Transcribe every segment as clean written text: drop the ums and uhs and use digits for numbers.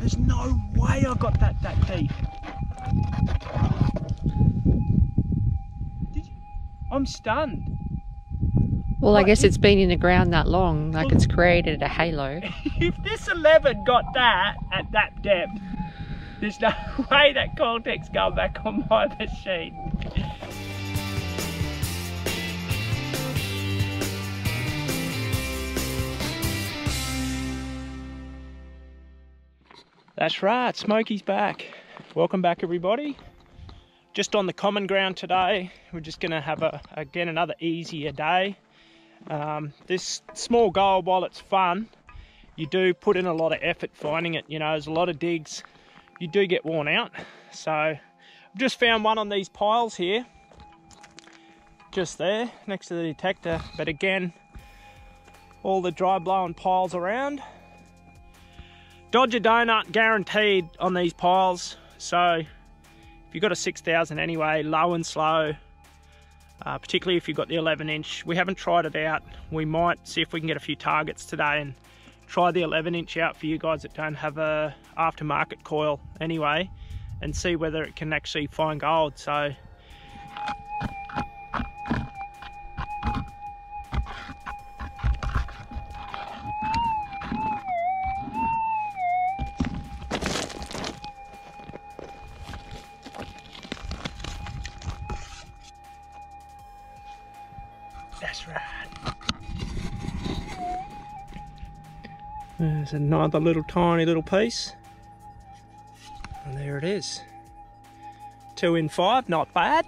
There's no way I got that deep. Did you? I'm stunned. Well, I guess it's been in the ground that long, like it's created a halo. If this 11 got that at that depth, there's no way that Coilteck's going back on my machine. That's right, Smokey's back. Welcome back, everybody. Just on the common ground today. We're just gonna have again another easier day. This small gold, while it's fun, you do put in a lot of effort finding it. You know, there's a lot of digs. You do get worn out. So I've just found one on these piles here, just there next to the detector. But again, all the dry blowing piles around. Dodge a donut guaranteed on these piles. So if you've got a 6000 anyway, low and slow, particularly if you've got the 11-inch. We haven't tried it out. We might see if we can get a few targets today and try the 11-inch out for you guys that don't have a aftermarket coil anyway, and see whether it can actually find gold. So that's right. There's another little tiny little piece. And there it is. 2 in 5, not bad.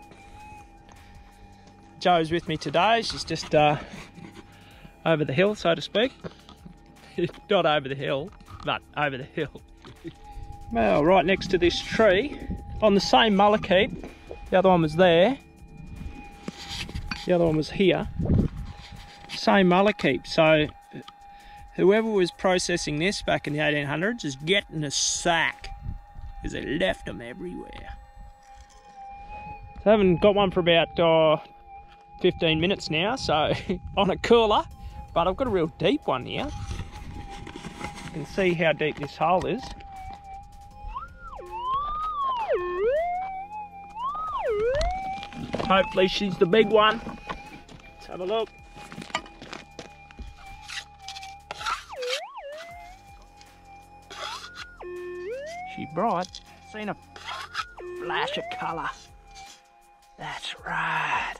Jo's with me today. She's just over the hill, so to speak. Not over the hill, but over the hill. Well, right next to this tree, on the same mullock heap. The other one was there. The other one was here. Same mullock heap. So whoever was processing this back in the 1800s is getting a sack, because they left them everywhere. So I haven't got one for about 15 minutes now, so on a cooler, but I've got a real deep one here. You can see how deep this hole is. Hopefully she's the big one. Let's have a look. She's bright. Seen a flash of colour. That's right.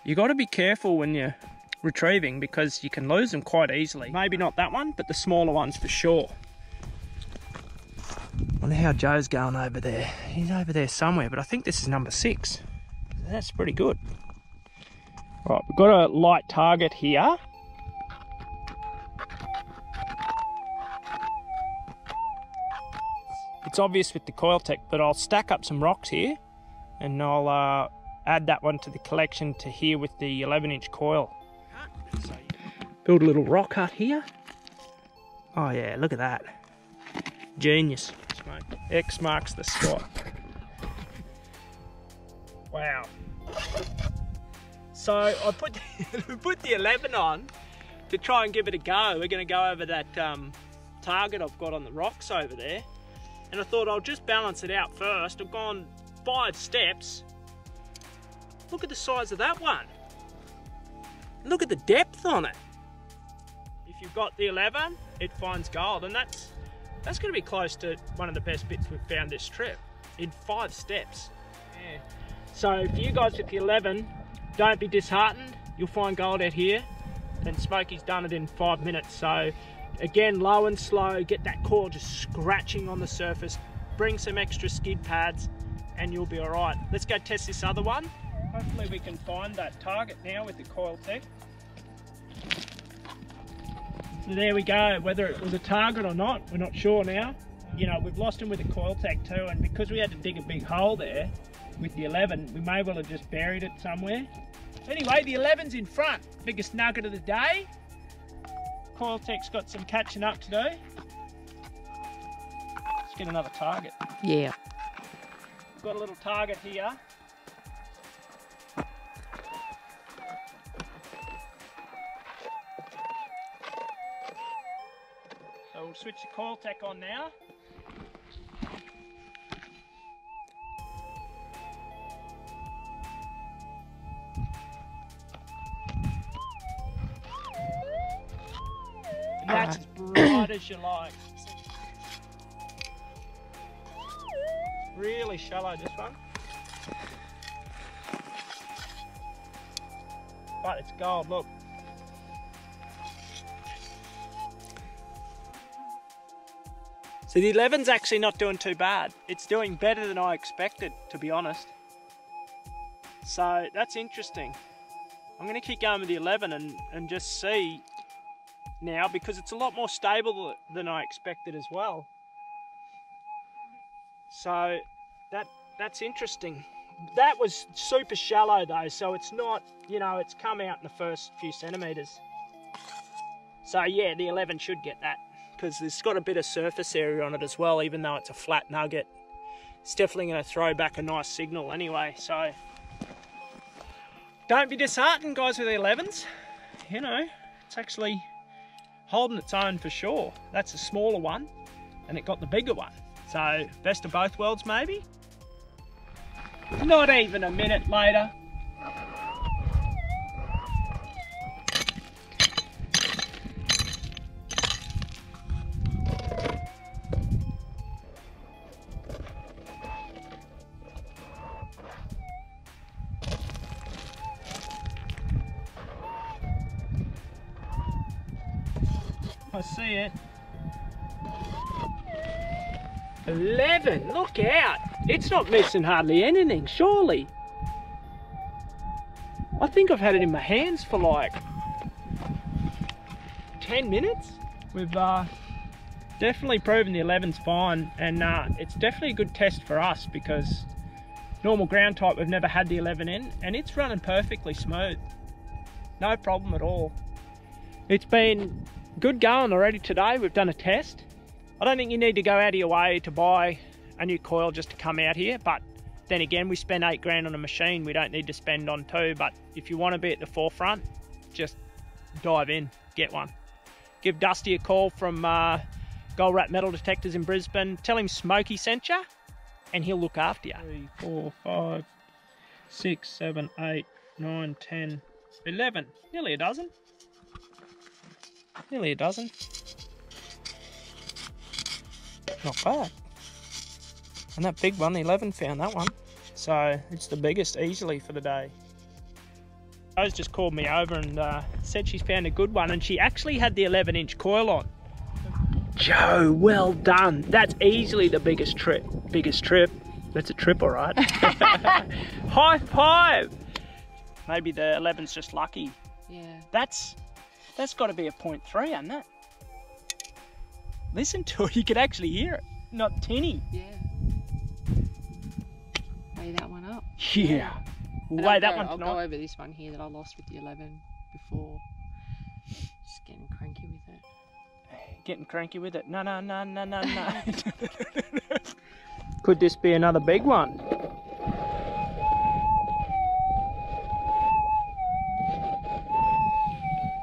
You got to be careful when you're retrieving, because you can lose them quite easily. Maybe not that one, but the smaller ones for sure. I wonder how Joe's going over there. He's over there somewhere, but I think this is number 6. That's pretty good. Right, we've got a light target here. It's obvious with the Coilteck, but I'll stack up some rocks here and I'll add that one to the collection to here with the 11-inch coil. So build a little rock hut here. Oh yeah, look at that. Genius. X marks the spot. Wow. So I put the 11 on to try and give it a go. We're going to go over that target I've got on the rocks over there. And I thought I'll just balance it out first. I've gone 5 steps. Look at the size of that one. Look at the depth on it. If you've got the 11, it finds gold, and that's going to be close to one of the best bits we've found this trip in 5 steps. Yeah. So for you guys with the 11, don't be disheartened. You'll find gold out here, and Smokey's done it in 5 minutes. So again, low and slow, get that coil just scratching on the surface, bring some extra skid pads, and you'll be all right. Let's go test this other one. Hopefully we can find that target now with the Coilteck. So there we go. Whether it was a target or not, we're not sure now. You know, we've lost him with the Coilteck too, and because we had to dig a big hole there with the 11, we may well have just buried it somewhere. Anyway, the 11's in front. Biggest nugget of the day. Coilteck's got some catching up to do. Let's get another target. Yeah. We've got a little target here. So we'll switch the Coilteck on now. And that's as bright as you like. Really shallow, this one. But it's gold, look. So the 11's actually not doing too bad. It's doing better than I expected, to be honest. So that's interesting. I'm going to keep going with the 11 and just see now, because it's a lot more stable than I expected as well. So that's interesting. That was super shallow though, so it's not, you know, it's come out in the first few centimetres. So yeah, the 11 should get that, because it's got a bit of surface area on it as well, even though it's a flat nugget. It's definitely going to throw back a nice signal anyway, so don't be disheartened, guys, with the 11s. You know, it's actually holding its own for sure. That's a smaller one, and it got the bigger one. So, best of both worlds, maybe? Not even a minute later. I see it. 11, look out. It's not missing hardly anything, surely. I think I've had it in my hands for like 10 minutes. We've definitely proven the 11's fine, and it's definitely a good test for us, because normal ground type we've never had the 11 in, and it's running perfectly smooth. No problem at all. It's been good going already today. We've done a test. I don't think you need to go out of your way to buy a new coil just to come out here, but then again, we spend 8 grand on a machine. We don't need to spend on 2, but if you want to be at the forefront, just dive in, get one. Give Dusty a call from Gold Rat Metal Detectors in Brisbane. Tell him Smokey sent you, and he'll look after you. 3, 4, 5, 6, 7, 8, 9, 10, 11. Nearly a dozen. Nearly a dozen. Not bad. And that big one, the 11 found that one. So it's the biggest easily for the day. Rose just called me over and said she's found a good one, and she actually had the 11-inch coil on. Joe, well done. That's easily the biggest trip. Biggest trip. That's a trip, all right. High five. Maybe the 11's just lucky. Yeah. That's got to be a 0.3, hasn't it? Listen to it, you can actually hear it. Not tinny. Yeah. Weigh that one up. Yeah. We'll weigh that one tonight. I'll go over this one here that I lost with the 11 before. Just getting cranky with it. Getting cranky with it? No. Could this be another big one?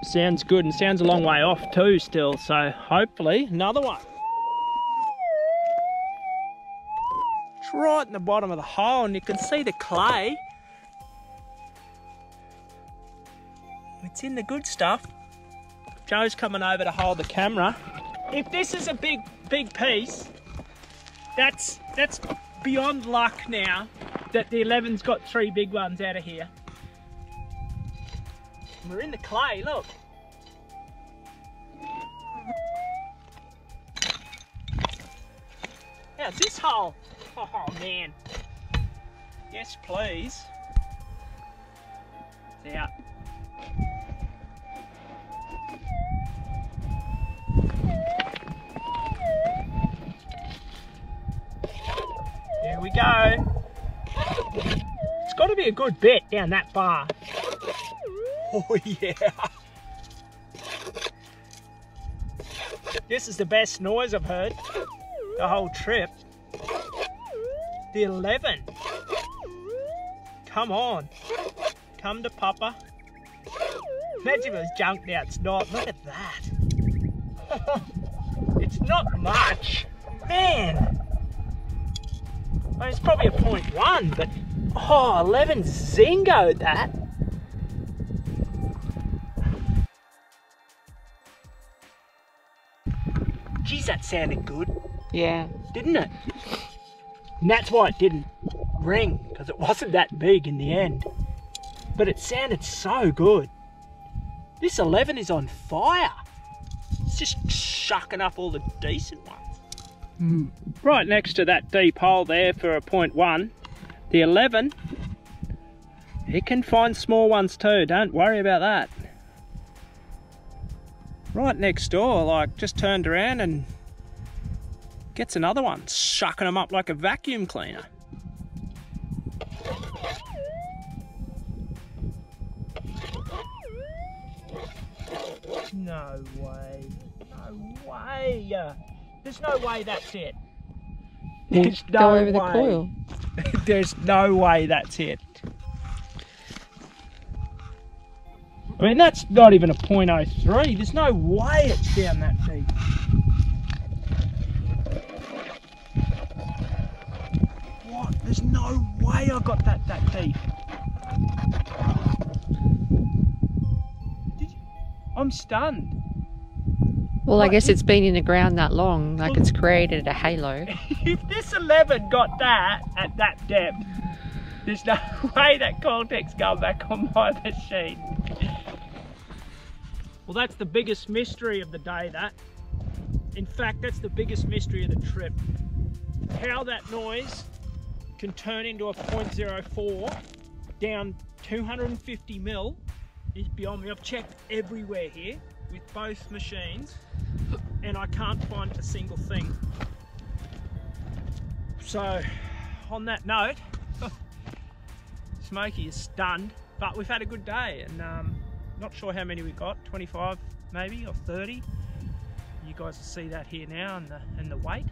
Sounds good, and sounds a long way off too still, so hopefully another one. It's right in the bottom of the hole, and you can see the clay. It's in the good stuff. Joe's coming over to hold the camera. If this is a big piece, that's beyond luck now that the 11's got 3 big ones out of here. We're in the clay, look. How's this hole? Oh man. Yes, please. It's out. There we go. It's got to be a good bit down that bar. Oh yeah. This is the best noise I've heard the whole trip. The 11. Come on. Come to Papa. Imagine if it was junk now. It's not. Look at that. It's not much. Man. Well, it's probably a 0.1, but oh, 11 zingoed that. Geez, that sounded good. Yeah. Didn't it? And that's why it didn't ring, because it wasn't that big in the end. But it sounded so good. This 11 is on fire. It's just shucking up all the decent ones. Right next to that deep hole there for a 0.1, the 11, it can find small ones too, don't worry about that. Right next door, like, just turned around and gets another one, shucking them up like a vacuum cleaner. No way, no way. There's no way that's it. There's no Go over the way. coil. There's no way that's it. I mean, that's not even a 0.03. There's no way it's down that deep. What? There's no way I got that deep. I'm stunned. Well, I guess it's been in the ground that long, like it's created a halo. If this 11 got that at that depth, there's no way that Coilteck's going back on my machine. Well, that's the biggest mystery of the day, that. In fact, that's the biggest mystery of the trip. How that noise can turn into a 0.04 down 250 mil is beyond me. I've checked everywhere here with both machines and I can't find a single thing. So, on that note, Smokey is stunned, but we've had a good day, and not sure how many we got, 25 maybe, or 30. You guys will see that here now, and the weight.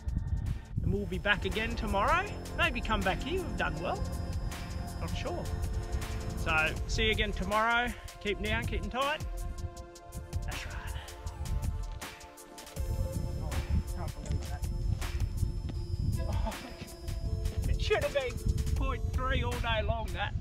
And we'll be back again tomorrow. Maybe come back here, we've done well. Not sure. So, see you again tomorrow. Keep down, keep them tight. That's right. Oh, I can't believe that. Oh, it should have been 0.3 all day long, that.